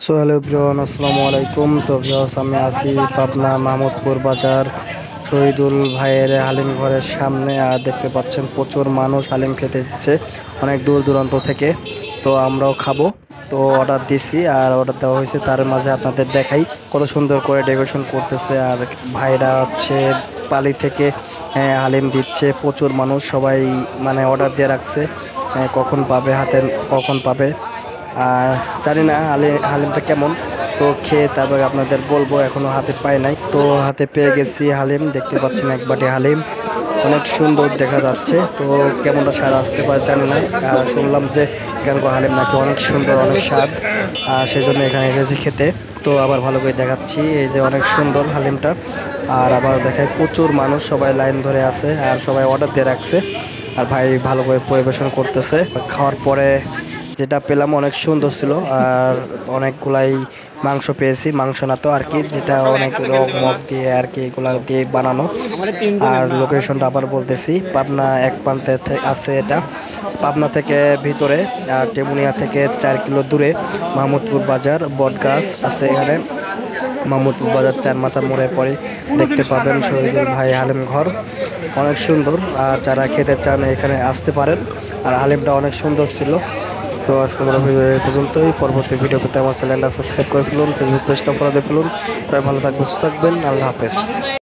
So hello everyone, আসসালামু আলাইকুম। তো ভিউয়ার্স, আমি আছি পাবনা মাহমুদপুর বাজার শহীদুল ভাইয়ের হালিম ঘরের সামনে। আর দেখতে পাচ্ছেন প্রচুর মানুষ হালিম খেতে এসেছে অনেক দূর দূরান্ত থেকে। তো আমরাও খাবো, তো অর্ডার দিছি আর অর্ডার দেওয়া হয়েছে। তার মাঝে আপনাদের দেখাই কত সুন্দর করে ডেকোরেশন করতেছে। আর ভাইরা হচ্ছে পালি থেকে হালিম দিচ্ছে। প্রচুর মানুষ, সবাই মানে অর্ডার দিয়ে রাখছে কখন পাবে হাতে, কখন পাবে। আর জানি না হালিমটা কেমন, তো খেয়ে তারপরে আপনাদের বলবো। এখনো হাতে পাই নাই, তো হাতে পেয়ে গেছি হালিম। দেখতে পাচ্ছেন এক বাটি হালিম, অনেক সুন্দর দেখা যাচ্ছে। তো কেমনটা স্বাদ আসতে পারে জানি না। আর শুনলাম যে এখানকার হালিম নাকি অনেক সুন্দর, অনেক স্বাদ। আর সেই জন্য এখানে এসেছি খেতে। তো আবার ভালো করে দেখাচ্ছি, এই যে অনেক সুন্দর হালিমটা। আর আবার দেখায় প্রচুর মানুষ, সবাই লাইন ধরে আছে আর সবাই অর্ডার দিয়ে রাখছে। আর ভাই ভালো করে পরিবেশন করতেছে। খাওয়ার পরে যেটা পেলাম অনেক সুন্দর ছিল। আর অনেকগুলাই মাংস পেয়েছি, মাংস না তো আর কি, যেটা অনেক রক মগ দিয়ে আর কি এগুলা দিয়ে বানানো। আর লোকেশনটা আবার বলতেছি, পাবনা এক প্রান্তে আছে এটা, পাবনা থেকে ভিতরে। আর টেমুনিয়া থেকে 4 কিলো দূরে মাহমুদপুর বাজার, বটগাছ আছে এখানে। মাহমুদপুর বাজার 4 মাথা মোড়ে পরে দেখতে পাবেন শহীদুল ভাই হালিম ঘর, অনেক সুন্দর। আর যারা খেতে চান এখানে আসতে পারেন। আর হালিমটা অনেক সুন্দর ছিল। তো আজকে আমরা ভিডিও এই পর্যন্তই। পরবর্তী ভিডিও পেতে আমার চ্যানেলটা সাবস্ক্রাইব করে ফেলুন, ফেসবুক পেজটা ফলো দিয়ে ফেলুন। সবাই ভালো থাকবেন, সুস্থ থাকবেন, আল্লাহ হাফেজ।